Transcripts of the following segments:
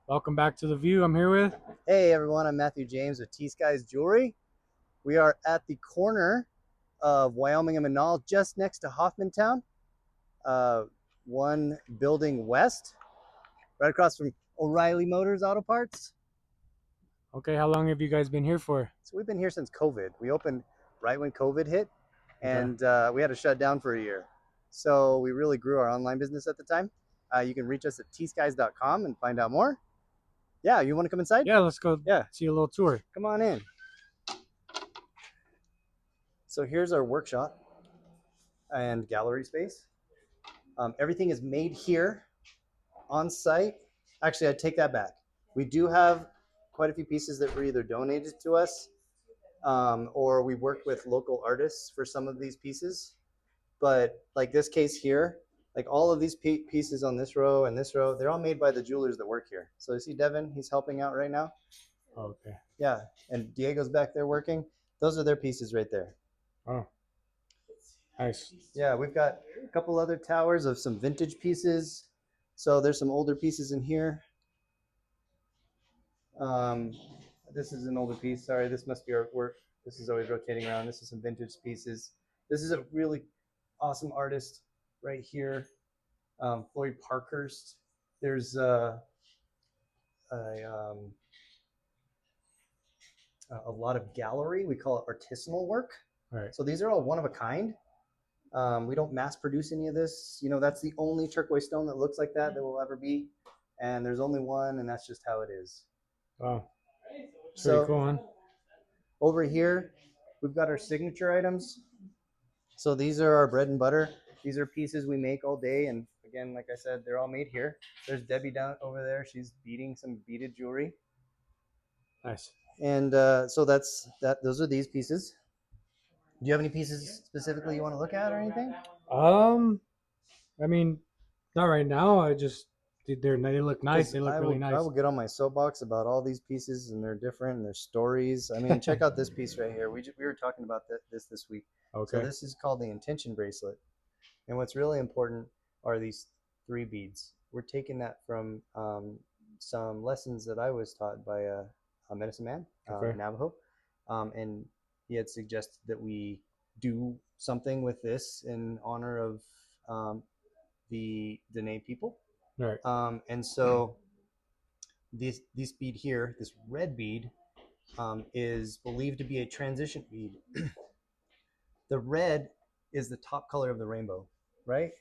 Welcome back to the View. I'm here with. Hey everyone, I'm Matthew James with Tskies Jewelry. We are at the corner of Wyoming and Manal, just next to Hoffmantown, uh, one building west, right across from O'Reilly Motors Auto Parts. Okay, how long have you guys been here for? So we've been here since COVID. We opened right when COVID hit, Okay. and we had to shut down for a year. So we really grew our online business at the time. You can reach us at tskies.com and find out more. Yeah, you want to come inside? Yeah, let's go Yeah, see a little tour. come on in. So here's our workshop and gallery space. Everything is made here on site. Actually, I take that back. We do have quite a few pieces that were either donated to us or we worked with local artists for some of these pieces. But like this case here, like all of these pieces on this row and this row, they're all made by the jewelers that work here. So you see Devin, he's helping out right now. Okay. Yeah, and Diego's back there working. Those are their pieces right there. Oh, nice. Yeah, we've got a couple other towers of some vintage pieces. So there's some older pieces in here. Um, this is an older piece. Sorry, this must be our work. This is always rotating around. This is some vintage pieces. This is a really awesome artist right here, Floyd Parkhurst. There's a, um, a lot of gallery. We call it artisanal work. All right. So these are all one of a kind. We don't mass produce any of this. You know, that's the only turquoise stone that looks like that will ever be. And there's only one, and that's just how it is. Wow. It's pretty So cool, man. over here, we've got our signature items. So these are our bread and butter. These are pieces we make all day. And again, like I said, they're all made here. There's Debbie down over there. She's beading some beaded jewelry. Nice. And so that's that. Those are these pieces. Do you have any pieces specifically you want to look at or anything? Um, I mean, not right now. They look nice. Because They look I really will I nice. will get on my soapbox about all these pieces and they're different and their stories. I mean, check out this piece right here. We were talking about this week. So Okay. this is called the intention bracelet, and what's really important are these three beads. We're taking that from some lessons that I was taught by a medicine man, Okay. Navajo, and he had suggested that we do something with this in honor of the Dene people. All right. And so this bead here, this red bead, is believed to be a transition bead. The red is the top color of the rainbow, right?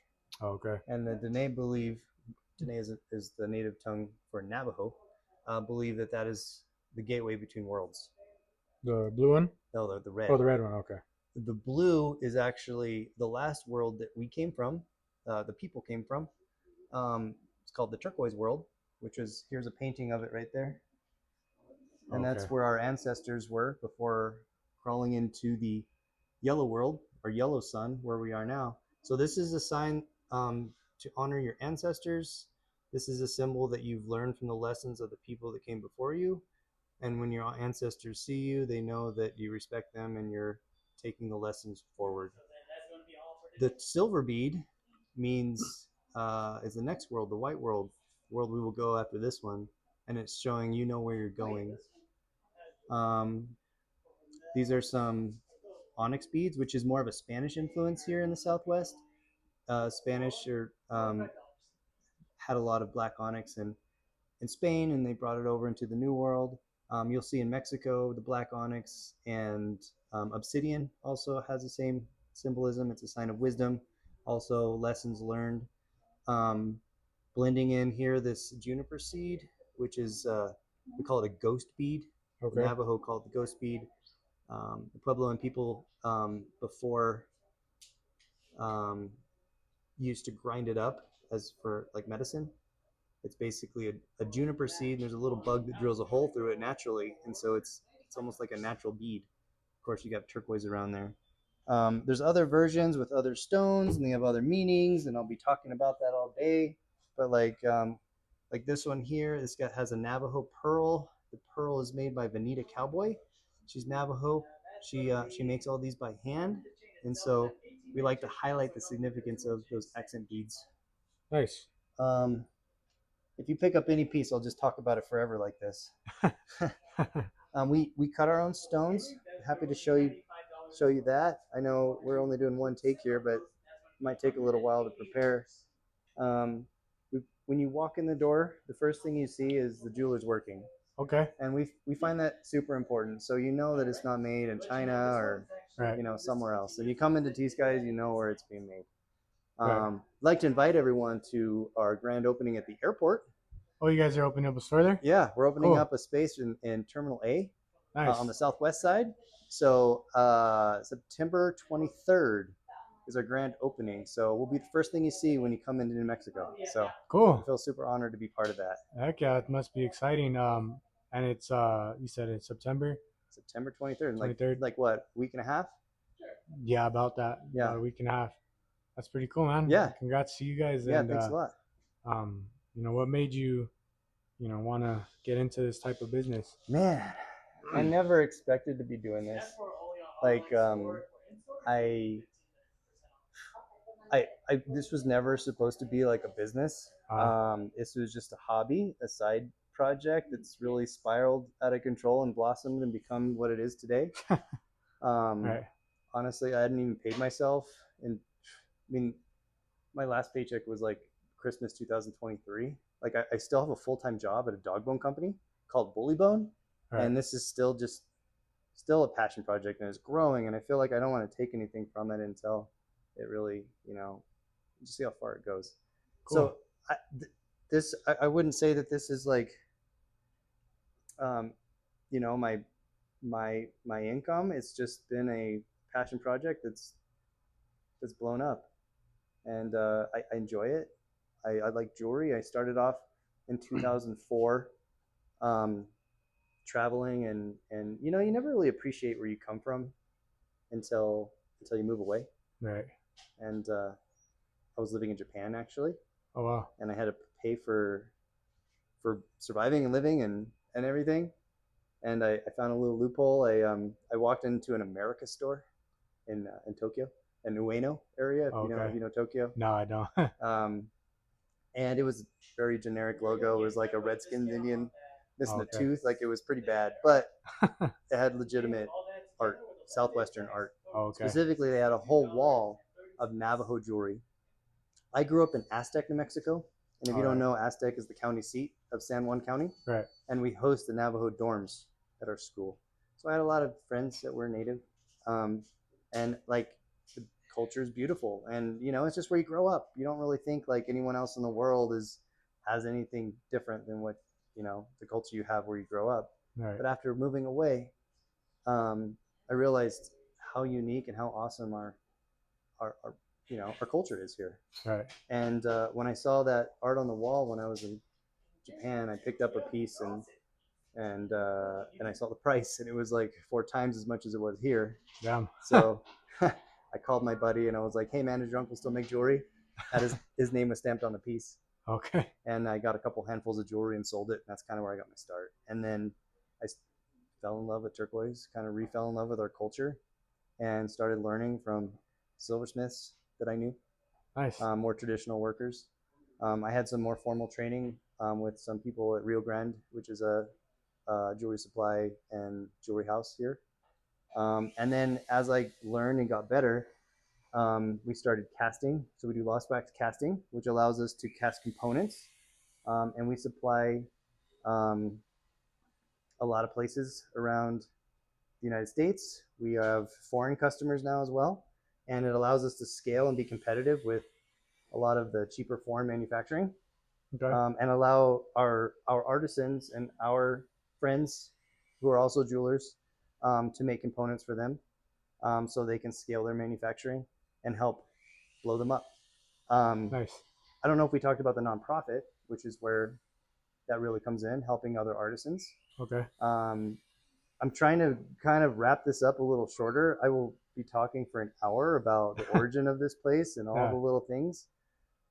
Okay. And the Dene believe, Dene is the native tongue for Navajo, believe that that is the gateway between worlds. The blue one? No, the red. Oh, the red one. Okay. The blue is actually the last world that we came from, the people came from. It's called the turquoise world, which is, here's a painting of it right there. And Okay. that's where our ancestors were before crawling into the yellow world or yellow sun, where we are now. So this is a sign to honor your ancestors. This is a symbol that you've learned from the lessons of the people that came before you. And when your ancestors see you, they know that you respect them and you're taking the lessons forward. The silver bead means is the next world, the white world, the world we will go after this one, and it's showing you know where you're going. Um, these are some onyx beads, which is more of a Spanish influence here in the Southwest. Spanish had a lot of black onyx in Spain, and they brought it over into the New World. You'll see in Mexico the black onyx and obsidian also has the same symbolism. It's a sign of wisdom, also lessons learned. Um, Blending in here this juniper seed, which is we call it a ghost bead. Okay. Navajo called it the ghost bead. The Puebloan people before used to grind it up as for like medicine. It's basically a juniper seed. And there's a little bug that drills a hole through it naturally, and so it's almost like a natural bead. Of course, you got turquoise around there. There's other versions with other stones, and they have other meanings, and I'll be talking about that all day. But like this one here, this guy has a Navajo pearl. The pearl is made by Vanita Cowboy. She's Navajo. She makes all these by hand, and so we like to highlight the significance of those accent beads. Nice. Um, if you pick up any piece, I'll just talk about it forever like this. We cut our own stones. Happy to show you that. I know we're only doing one take here, but it might take a little while to prepare. Um, when you walk in the door, the first thing you see is the jeweler's working, Okay. and we find that super important. So you know that it's not made in China or Right. somewhere else. And you come into Tskies, you know where it's being made. Right. I'd like to invite everyone to our grand opening at the airport. Oh, you guys are opening up a store there? Yeah, we're opening Cool. up a space in Terminal A on the Nice. southwest side. So September 23rd is our grand opening. So we'll be the first thing you see when you come into New Mexico. So I Cool. feel super honored to be part of that. Heck yeah, it must be exciting. And it's you said it's September September 23rd, twenty third. like what, week and a half? Yeah, about that. Yeah. About a week and a half. That's pretty cool, man. Yeah. Congrats to you guys. Yeah, And thanks a lot. what made you, want to get into this type of business? Man, I never expected to be doing this. Like, I, this was never supposed to be like a business. This was just a hobby, a side project that's really spiraled out of control and blossomed and become what it is today. Right. Honestly, I hadn't even paid myself, and I mean, my last paycheck was like Christmas 2023. Like, I still have a full-time job at a dog bone company called Bully Bone, Right. and this is still a passion project, and it's growing. And I feel like I don't want to take anything from it until it really, just see how far it goes. Cool. So I wouldn't say that this is like, um, my income. It's just been a passion project that's blown up, and I enjoy it. I like jewelry. I started off in 2004, traveling, and you never really appreciate where you come from until you move away. Right. And I was living in Japan actually, Oh wow. and I had to pay for surviving and living and everything. And I found a little loophole. I walked into an America store in Tokyo, in Ueno area. If you know Tokyo. No, I don't. And it was very generic logo. It was like a Redskins Indian missing a tooth. Like, it was pretty bad, but it had legitimate art, Southwestern art. Okay. Specifically, they had a whole wall of Navajo jewelry. I grew up in Aztec, New Mexico. And if you don't know, Aztec is the county seat of San Juan County. Right. And we host the Navajo dorms at our school. So I had a lot of friends that were native. And like, the culture is beautiful. And, it's just where you grow up. You don't really think like anyone else in the world has anything different than what, the culture you have where you grow up. Right. But after moving away, I realized how unique and how awesome our culture is here. Right. And when I saw that art on the wall when I was in Japan, I picked up a piece and I saw the price, and it was like 4 times as much as it was here. Damn. So I called my buddy and I was like, "Hey man, does your uncle still make jewelry?" And his name was stamped on the piece. Okay. And I got a couple handfuls of jewelry and sold it. And that's kind of where I got my start. And then I fell in love with turquoise, kind of re-fell in love with our culture, and started learning from silversmiths that I knew. Nice. More traditional workers. I had some more formal training with some people at Rio Grande, which is a jewelry supply and jewelry house here. And then as I learned and got better, we started casting. So we do lost wax casting, which allows us to cast components. And we supply a lot of places around the United States. We have foreign customers now as well. And it allows us to scale and be competitive with a lot of the cheaper foreign manufacturing. Okay. And allow our artisans and our friends who are also jewelers to make components for them, so they can scale their manufacturing and help blow them up. Nice. I don't know if we talked about the nonprofit, which is where that really comes in, helping other artisans. Okay. I'm trying to kind of wrap this up a little shorter. I will be talking for an hour about the origin of this place and all the little things.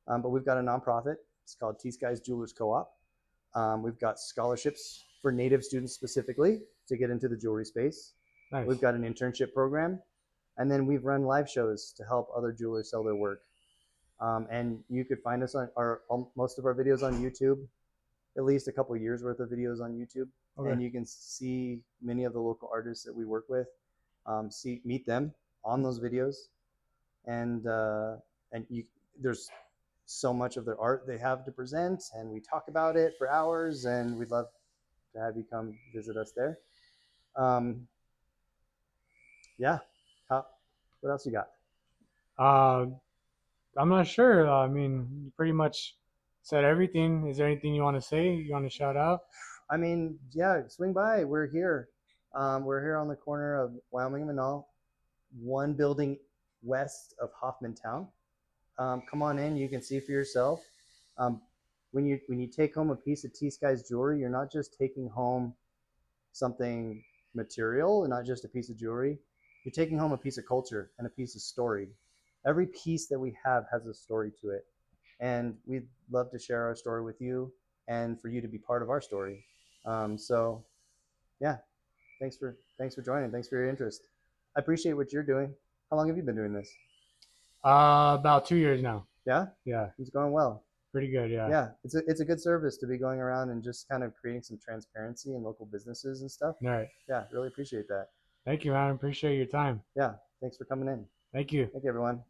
But we've got a nonprofit. It's called Tskies Jewelers Co-op. We've got scholarships for Native students specifically to get into the jewelry space. Nice. We've got an internship program. And then we've run live shows to help other jewelers sell their work. And you could find us on most of our videos on YouTube. at least a couple years worth of videos on YouTube, Okay. and you can see many of the local artists that we work with. See, meet them on those videos, and you there's so much of their art they have to present, and we talk about it for hours, and we'd love to have you come visit us there. Um, yeah. How, what else you got? Uh, I'm not sure. I mean, you pretty much said everything. Is there anything you want to say? You want to shout out? I mean, yeah, swing by. We're here. We're here on the corner of Wyoming and Manal, one building west of Hoffmantown. Come on in. You can see for yourself. Um, when you take home a piece of Tskies jewelry, you're not just taking home something material and not just a piece of jewelry. You're taking home a piece of culture and a piece of story. Every piece that we have has a story to it, and we'd love to share our story with you and for you to be part of our story. So yeah, thanks for joining. Thanks for your interest. I appreciate what you're doing. How long have you been doing this? About 2 years now. Yeah, Yeah, it's going well. pretty good. Yeah. Yeah, it's a good service to be going around and just kind of creating some transparency in local businesses and stuff. All right. Yeah, really appreciate that. Thank you, man. Appreciate your time. Yeah, thanks for coming in. Thank you. Thank you, everyone.